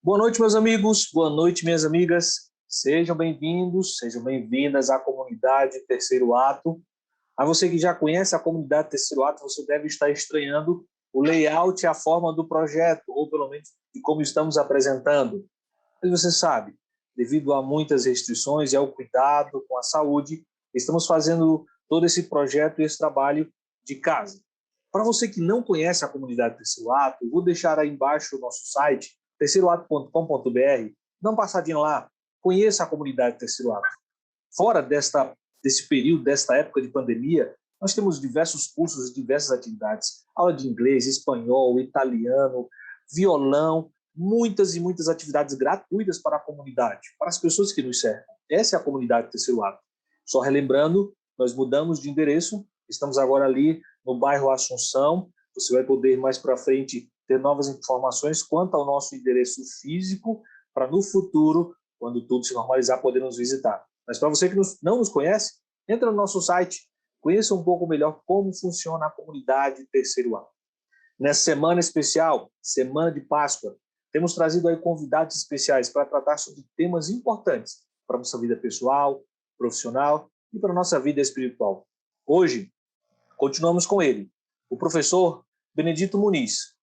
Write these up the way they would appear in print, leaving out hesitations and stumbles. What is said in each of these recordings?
Boa noite, meus amigos, boa noite, minhas amigas. Sejam bem-vindos, sejam bem-vindas à comunidade Terceiro Ato. A você que já conhece a comunidade Terceiro Ato, você deve estar estranhando o layout e a forma do projeto, ou pelo menos de como estamos apresentando. Mas você sabe, devido a muitas restrições e ao cuidado com a saúde, estamos fazendo todo esse projeto e esse trabalho de casa. Para você que não conhece a comunidade Terceiro Ato, eu vou deixar aí embaixo o nosso site, terceiroato.com.br. Dá uma passadinha lá, conheça a comunidade Terceiro Ato. Fora desse período, desta época de pandemia, nós temos diversos cursos e diversas atividades. Aula de inglês, espanhol, italiano, violão, muitas e muitas atividades gratuitas para a comunidade, para as pessoas que nos cercam. Essa é a comunidade Terceiro Ato. Só relembrando, nós mudamos de endereço, estamos agora ali no bairro Assunção. Você vai poder mais para frente ter novas informações quanto ao nosso endereço físico, para no futuro, quando tudo se normalizar, poder nos visitar. Mas para você que não nos conhece, entra no nosso site, conheça um pouco melhor como funciona a comunidade Terceiro Ato. Nessa semana especial, semana de Páscoa, temos trazido aí convidados especiais para tratar sobre temas importantes para a nossa vida pessoal, profissional e para a nossa vida espiritual. Hoje, continuamos com ele, o professor Benedito Muniz.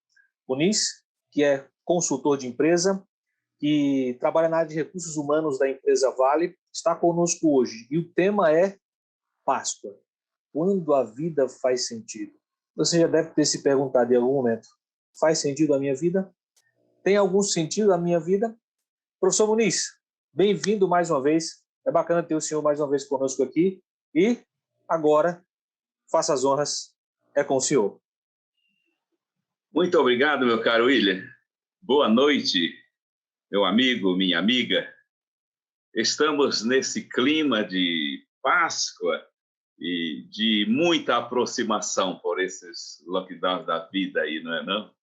Muniz, que é consultor de empresa, que trabalha na área de recursos humanos da empresa Vale, está conosco hoje. E o tema é Páscoa. Quando a vida faz sentido? Você já deve ter se perguntado em algum momento, faz sentido a minha vida? Tem algum sentido a minha vida? Professor Muniz, bem-vindo mais uma vez. É bacana ter o senhor mais uma vez conosco aqui. E agora, faça as honras, é com o senhor. Muito obrigado, meu caro William. Boa noite, meu amigo, minha amiga. Estamos nesse clima de Páscoa e de muita aproximação por esses lockdowns da vida aí, não é não?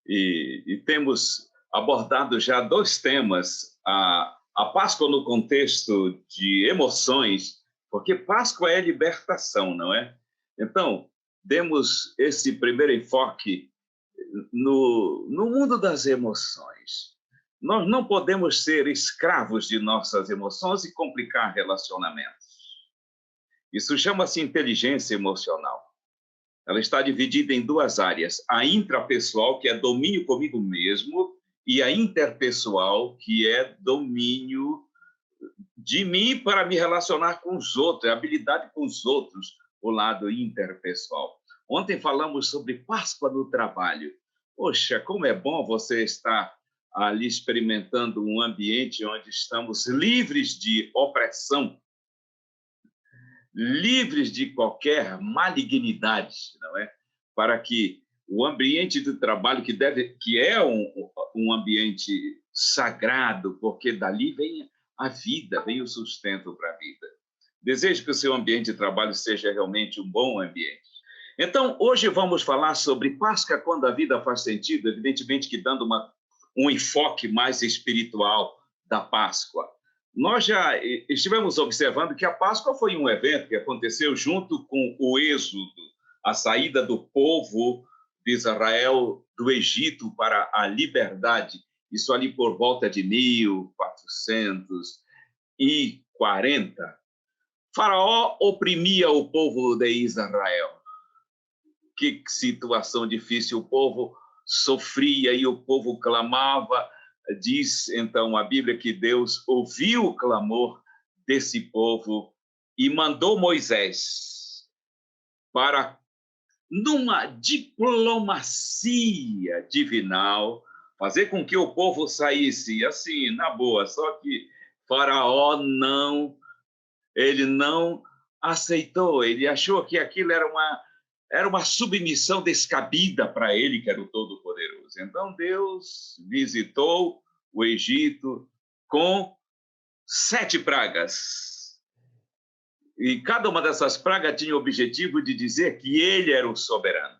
E temos abordado já dois temas, a Páscoa no contexto de emoções, porque Páscoa é libertação, não é? Então, demos esse primeiro enfoque no mundo das emoções. Nós não podemos ser escravos de nossas emoções e complicar relacionamentos. Isso chama-se inteligência emocional. Ela está dividida em duas áreas: a intrapessoal, que é domínio comigo mesmo, e a interpessoal, que é domínio de mim para me relacionar com os outros, a habilidade com os outros, o lado interpessoal. Ontem falamos sobre Páscoa no trabalho. Poxa, como é bom você estar ali experimentando um ambiente onde estamos livres de opressão, livres de qualquer malignidade, não é? Para que o ambiente do trabalho, que é um ambiente sagrado, porque dali vem a vida, vem o sustento para a vida. Desejo que o seu ambiente de trabalho seja realmente um bom ambiente. Então, hoje vamos falar sobre Páscoa quando a vida faz sentido, evidentemente que dando um enfoque mais espiritual da Páscoa. Nós já estivemos observando que a Páscoa foi um evento que aconteceu junto com o Êxodo, a saída do povo de Israel do Egito para a liberdade, isso ali por volta de 1440. Faraó oprimia o povo de Israel. Que situação difícil, o povo sofria e o povo clamava. Diz, então, a Bíblia que Deus ouviu o clamor desse povo e mandou Moisés para, numa diplomacia divinal, fazer com que o povo saísse assim, na boa. Só que Faraó ele não aceitou, ele achou que aquilo era uma submissão descabida para ele, que era o Todo-Poderoso. Então, Deus visitou o Egito com 7 pragas. E cada uma dessas pragas tinha o objetivo de dizer que ele era o soberano,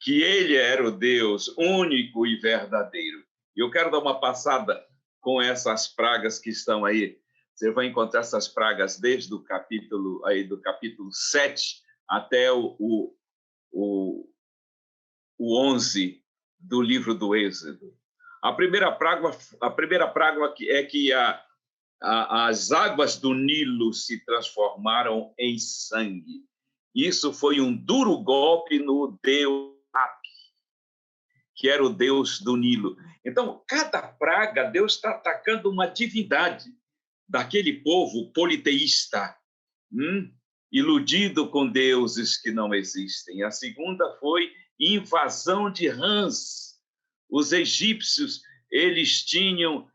que ele era o Deus único e verdadeiro. E eu quero dar uma passada com essas pragas que estão aí. Você vai encontrar essas pragas desde o capítulo 7 até o 11 do livro do Êxodo. A primeira praga é que as águas do Nilo se transformaram em sangue. Isso foi um duro golpe no deus Hapi, que era o deus do Nilo. Então, cada praga, Deus está atacando uma divindade daquele povo politeísta, iludido com deuses que não existem. A segunda foi invasão de rãs. Os egípcios, eles tinham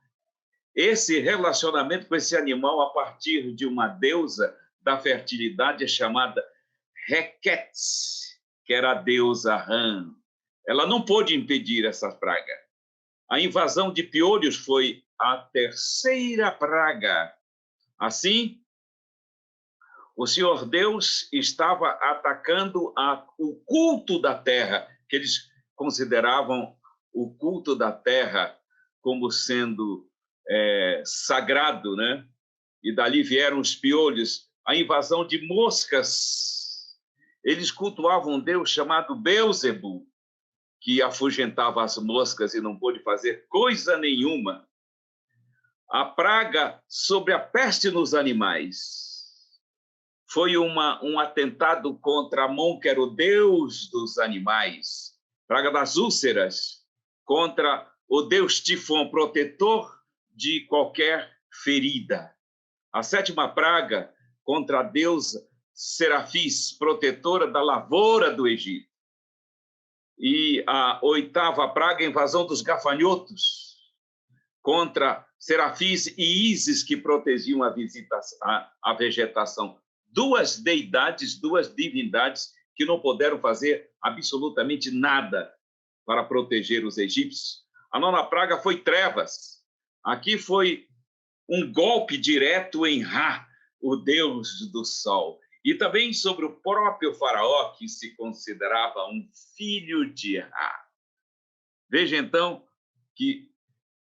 esse relacionamento com esse animal a partir de uma deusa da fertilidade chamada Requetes, que era a deusa rã. Ela não pôde impedir essa praga. A invasão de piolhos foi a terceira praga. Assim, o Senhor Deus estava atacando o culto da terra, que eles consideravam o culto da terra como sendo sagrado, né? E dali vieram os piolhos, a invasão de moscas. Eles cultuavam um deus chamado Beuzebu, que afugentava as moscas e não pôde fazer coisa nenhuma. A praga sobre a peste nos animais foi um atentado contra Amon, que era o deus dos animais. Praga das úlceras, contra o deus Tifon, protetor de qualquer ferida. A sétima praga contra a deusa Serafis, protetora da lavoura do Egito. E a oitava praga, a invasão dos gafanhotos, contra Serafis e Ísis, que protegiam a vegetação. Duas deidades, duas divindades que não puderam fazer absolutamente nada para proteger os egípcios. A nona praga foi trevas. Aqui foi um golpe direto em Ra, o deus do sol. E também sobre o próprio faraó, que se considerava um filho de Ra. Veja, então, que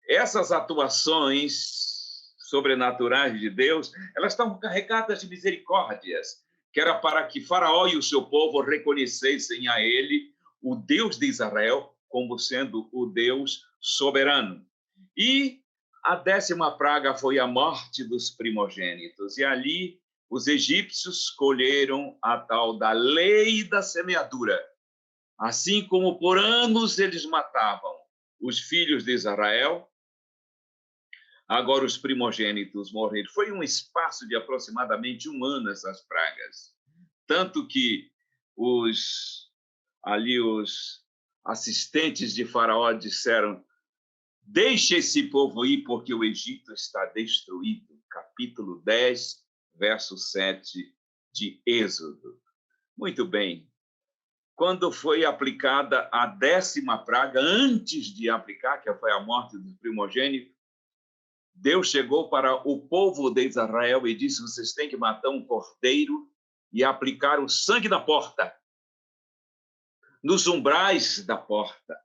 essas atuações sobrenaturais de Deus, elas estavam carregadas de misericórdias, que era para que Faraó e o seu povo reconhecessem a ele, o Deus de Israel, como sendo o Deus soberano. E a décima praga foi a morte dos primogênitos. E ali os egípcios colheram a tal da lei da semeadura. Assim como por anos eles matavam os filhos de Israel, agora os primogênitos morreram. Foi um espaço de aproximadamente 1 ano essas pragas. Tanto que os assistentes de Faraó disseram: deixe esse povo ir, porque o Egito está destruído. Capítulo 10, verso 7 de Êxodo. Muito bem. Quando foi aplicada a 10ª praga, antes de aplicar, que foi a morte dos primogênitos, Deus chegou para o povo de Israel e disse: vocês têm que matar um cordeiro e aplicar o sangue na porta, nos umbrais da porta.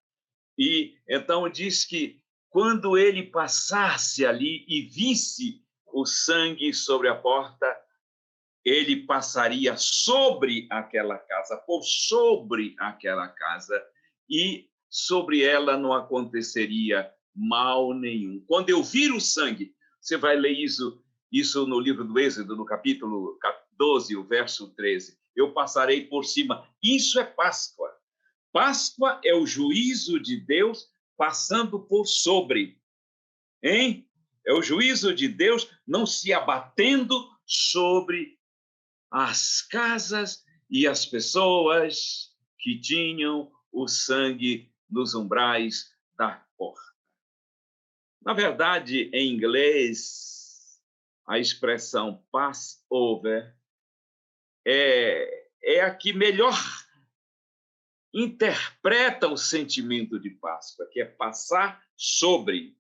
E então diz que quando ele passasse ali e visse o sangue sobre a porta, ele passaria sobre aquela casa, por sobre aquela casa, e sobre ela não aconteceria mal nenhum. Quando eu vir o sangue, você vai ler isso no livro do Êxodo, no capítulo 12, o verso 13. Eu passarei por cima. Isso é Páscoa. Páscoa é o juízo de Deus passando por sobre. Hein? É o juízo de Deus não se abatendo sobre as casas e as pessoas que tinham o sangue nos umbrais da porta. Na verdade, em inglês, a expressão Passover é a que melhor interpreta o sentimento de Páscoa, que é passar sobre.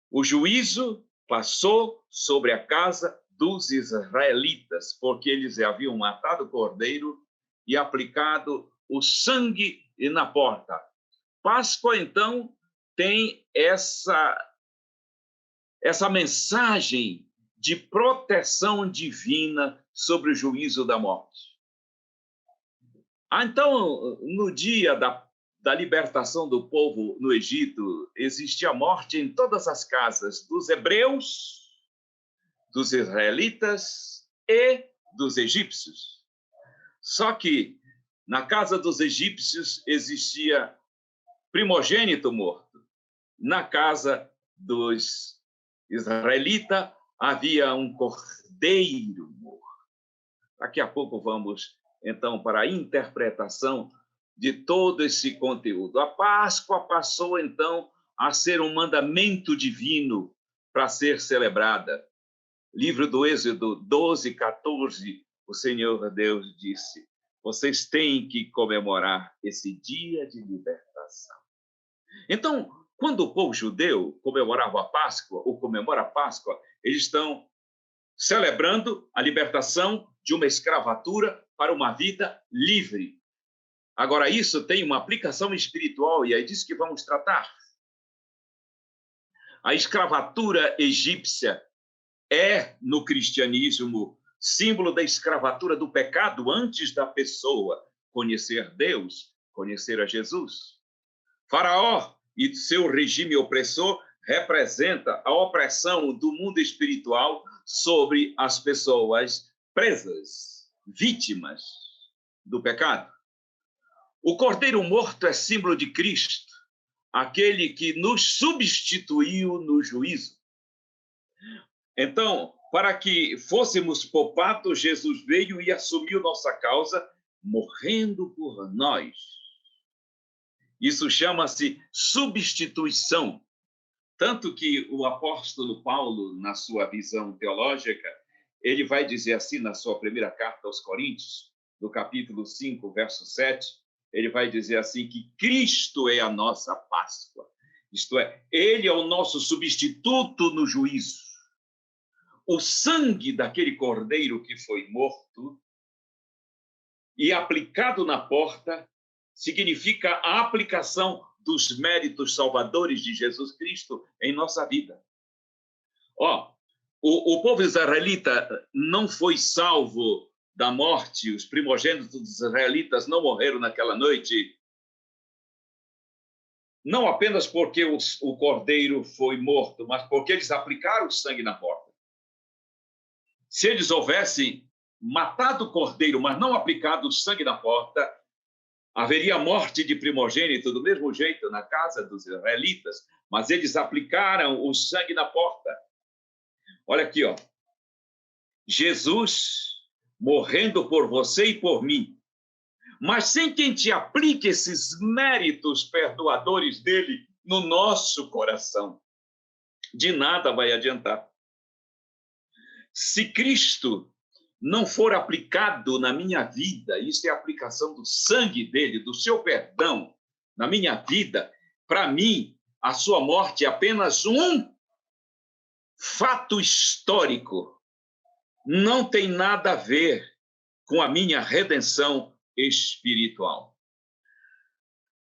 O juízo passou sobre a casa dos israelitas, porque eles haviam matado o cordeiro e aplicado o sangue na porta. Páscoa, então, tem essa mensagem de proteção divina sobre o juízo da morte. Então, no dia da libertação do povo no Egito, existia morte em todas as casas dos hebreus, dos israelitas e dos egípcios. Só que na casa dos egípcios existia primogênito morto. Na casa dos israelitas havia um cordeiro morto. Daqui a pouco vamos, então, para a interpretação de todo esse conteúdo. A Páscoa passou, então, a ser um mandamento divino para ser celebrada. Livro do Êxodo 12, 14, o Senhor Deus disse: vocês têm que comemorar esse dia de libertação. Então, quando o povo judeu comemorava a Páscoa, ou comemora a Páscoa, eles estão celebrando a libertação de uma escravatura para uma vida livre. Agora, isso tem uma aplicação espiritual, e é disso que vamos tratar. A escravatura egípcia é, no cristianismo, símbolo da escravatura do pecado antes da pessoa conhecer Deus, conhecer a Jesus. Faraó e seu regime opressor representa a opressão do mundo espiritual sobre as pessoas presas, vítimas do pecado. O cordeiro morto é símbolo de Cristo, aquele que nos substituiu no juízo. Então, para que fôssemos poupados, Jesus veio e assumiu nossa causa, morrendo por nós. Isso chama-se substituição. Tanto que o apóstolo Paulo, na sua visão teológica, ele vai dizer assim na sua primeira carta aos Coríntios, no capítulo 5, verso 7, ele vai dizer assim que Cristo é a nossa Páscoa. Isto é, ele é o nosso substituto no juízo. O sangue daquele cordeiro que foi morto e aplicado na porta significa a aplicação dos méritos salvadores de Jesus Cristo em nossa vida. O povo israelita não foi salvo da morte, os primogênitos dos israelitas não morreram naquela noite, não apenas porque o cordeiro foi morto, mas porque eles aplicaram o sangue na porta. Se eles houvessem matado o cordeiro, mas não aplicado o sangue na porta, haveria morte de primogênito do mesmo jeito na casa dos israelitas, mas eles aplicaram o sangue na porta. Olha aqui, ó. Jesus morrendo por você e por mim, mas sem que a gente aplique esses méritos perdoadores dele no nosso coração, de nada vai adiantar. Se Cristo não for aplicado na minha vida, isso é a aplicação do sangue dele, do seu perdão na minha vida, para mim, a sua morte é apenas um fato histórico. Não tem nada a ver com a minha redenção espiritual.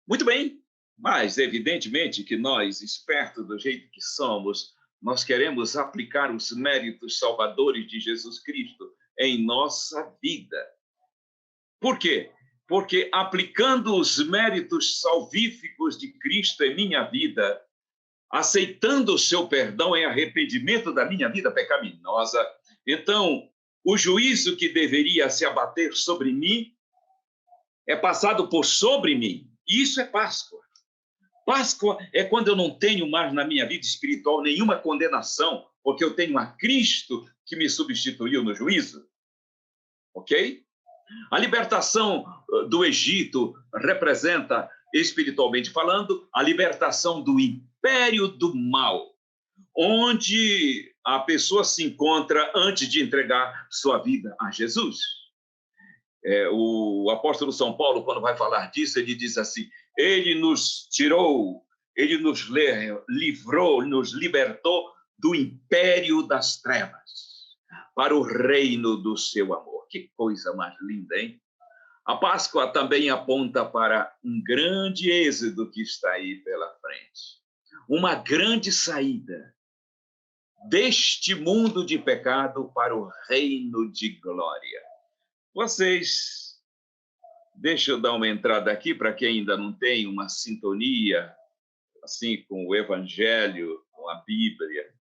Muito bem, mas evidentemente que nós, espertos do jeito que somos, nós queremos aplicar os méritos salvadores de Jesus Cristo em nossa vida. Por quê? Porque aplicando os méritos salvíficos de Cristo em minha vida, aceitando o seu perdão em arrependimento da minha vida pecaminosa, então o juízo que deveria se abater sobre mim é passado por sobre mim. Isso é Páscoa. Páscoa é quando eu não tenho mais na minha vida espiritual nenhuma condenação, porque eu tenho a Cristo que me substituiu no juízo. Ok? A libertação do Egito representa, espiritualmente falando, a libertação do império do mal, onde a pessoa se encontra antes de entregar sua vida a Jesus. O apóstolo São Paulo, quando vai falar disso, ele diz assim: ele nos tirou, ele nos livrou, nos libertou do império das trevas para o reino do seu amor. Que coisa mais linda, hein? A Páscoa também aponta para um grande êxodo que está aí pela frente. Uma grande saída deste mundo de pecado para o reino de glória. Vocês Deixa eu dar uma entrada aqui para quem ainda não tem uma sintonia assim com o Evangelho, com a Bíblia,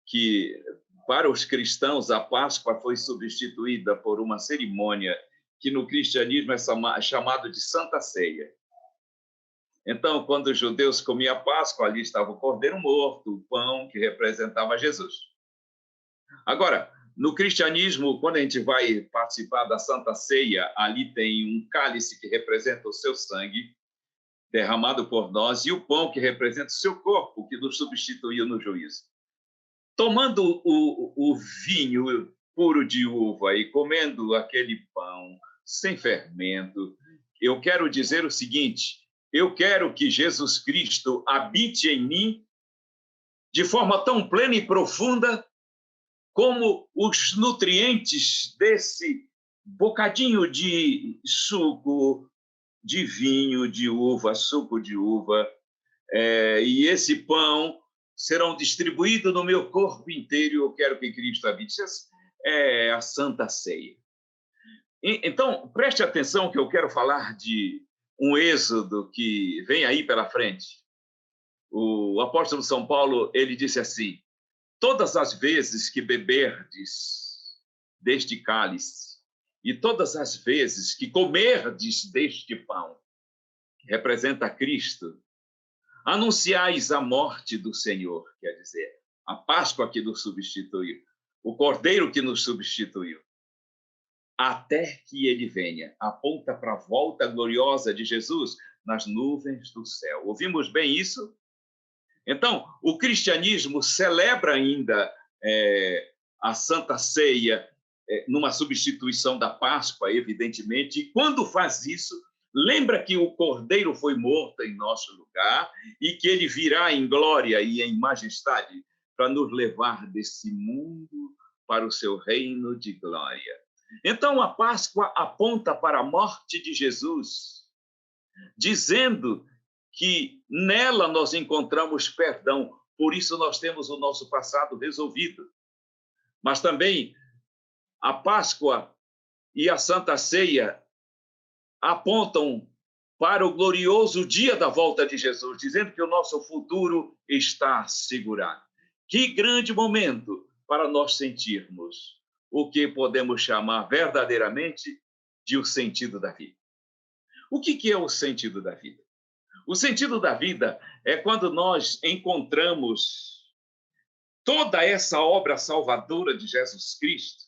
que para os cristãos a Páscoa foi substituída por uma cerimônia que no cristianismo é chamado de Santa Ceia. Então, quando os judeus comiam a Páscoa, ali estava o cordeiro morto, o pão que representava Jesus. Agora, no cristianismo, quando a gente vai participar da Santa Ceia, ali tem um cálice que representa o seu sangue derramado por nós e o pão que representa o seu corpo, que nos substituiu no juízo. Tomando o vinho puro de uva e comendo aquele pão sem fermento, eu quero dizer o seguinte: eu quero que Jesus Cristo habite em mim de forma tão plena e profunda como os nutrientes desse bocadinho de suco, de vinho, de uva, suco de uva, e esse pão serão distribuídos no meu corpo inteiro. Eu quero que Cristo habite. É a Santa Ceia. Então, preste atenção que eu quero falar de um êxodo que vem aí pela frente. O apóstolo São Paulo, ele disse assim: todas as vezes que beberdes deste cálice e todas as vezes que comerdes deste pão, que representa Cristo, anunciais a morte do Senhor, quer dizer, a Páscoa que nos substituiu, o Cordeiro que nos substituiu, até que ele venha. Aponta para a volta gloriosa de Jesus nas nuvens do céu. Ouvimos bem isso? Então, o cristianismo celebra ainda a Santa Ceia numa substituição da Páscoa, evidentemente, e quando faz isso, lembra que o Cordeiro foi morto em nosso lugar e que ele virá em glória e em majestade para nos levar desse mundo para o seu reino de glória. Então, a Páscoa aponta para a morte de Jesus, dizendo que nela nós encontramos perdão, por isso nós temos o nosso passado resolvido. Mas também a Páscoa e a Santa Ceia apontam para o glorioso dia da volta de Jesus, dizendo que o nosso futuro está assegurado. Que grande momento para nós sentirmos o que podemos chamar verdadeiramente de o sentido da vida. O que é o sentido da vida? O sentido da vida é quando nós encontramos toda essa obra salvadora de Jesus Cristo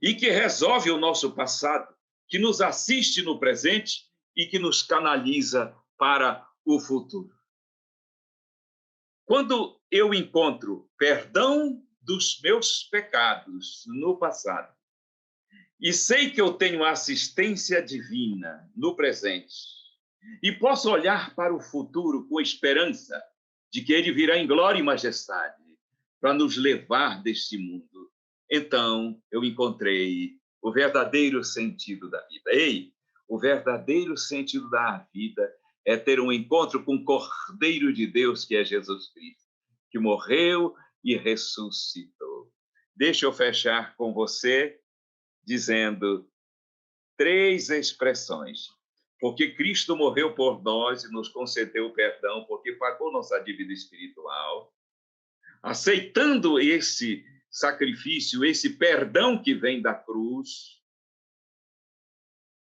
e que resolve o nosso passado, que nos assiste no presente e que nos canaliza para o futuro. Quando eu encontro perdão dos meus pecados no passado e sei que eu tenho assistência divina no presente e posso olhar para o futuro com esperança de que ele virá em glória e majestade para nos levar deste mundo, então eu encontrei o verdadeiro sentido da vida. Ei, o verdadeiro sentido da vida é ter um encontro com o Cordeiro de Deus, que é Jesus Cristo, que morreu e ressuscitou. Deixa eu fechar com você dizendo 3 expressões. Porque Cristo morreu por nós e nos concedeu o perdão, porque pagou nossa dívida espiritual. Aceitando esse sacrifício, esse perdão que vem da cruz,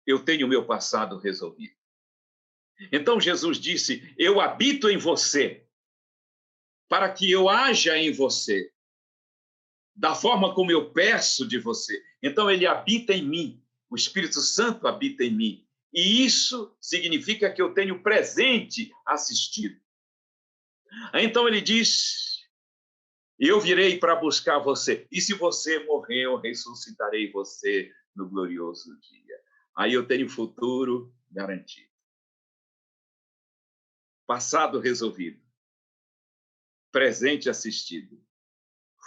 eu tenho o meu passado resolvido. Então Jesus disse: eu habito em você, para que eu haja em você, da forma como eu peço de você. Então ele habita em mim, o Espírito Santo habita em mim. E isso significa que eu tenho presente assistido. Então ele diz: eu virei para buscar você. E se você morrer, eu ressuscitarei você no glorioso dia. Aí eu tenho futuro garantido. Passado resolvido. Presente assistido.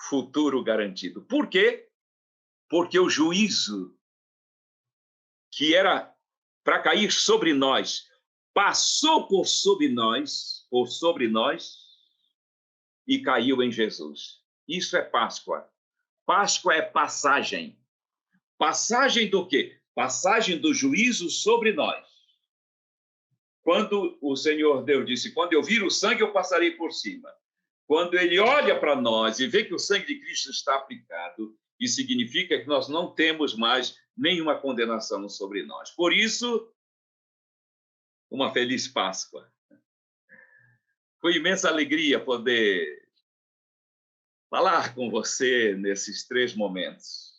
Futuro garantido. Por quê? Porque o juízo que era para cair sobre nós, passou por sobre nós, e caiu em Jesus. Isso é Páscoa. Páscoa é passagem. Passagem do quê? passagem do juízo sobre nós. Quando o Senhor Deus disse, quando eu vir o sangue, eu passarei por cima. Quando ele olha para nós e vê que o sangue de Cristo está aplicado, isso significa que nós não temos mais nenhuma condenação sobre nós. Por isso, uma feliz Páscoa. Foi imensa alegria poder falar com você nesses 3 momentos.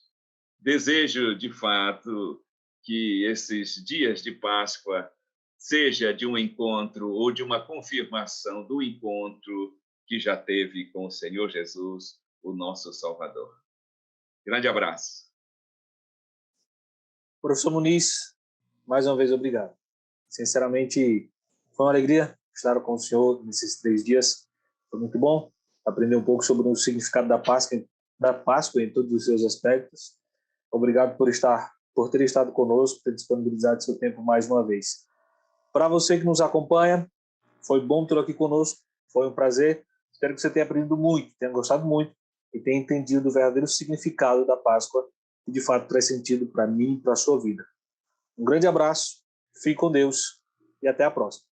Desejo, de fato, que esses dias de Páscoa seja de um encontro ou de uma confirmação do encontro que já teve com o Senhor Jesus, o nosso Salvador. Grande abraço. Professor Muniz, mais uma vez, obrigado. Sinceramente, foi uma alegria estar com o senhor nesses 3 dias. Foi muito bom aprender um pouco sobre o significado da Páscoa em todos os seus aspectos. Obrigado por ter estado conosco, por ter disponibilizado seu tempo mais uma vez. Para você que nos acompanha, foi bom tê-lo aqui conosco, foi um prazer. Espero que você tenha aprendido muito, tenha gostado muito e tenha entendido o verdadeiro significado da Páscoa, que de fato traz sentido para mim e para a sua vida. Um grande abraço, fique com Deus e até a próxima.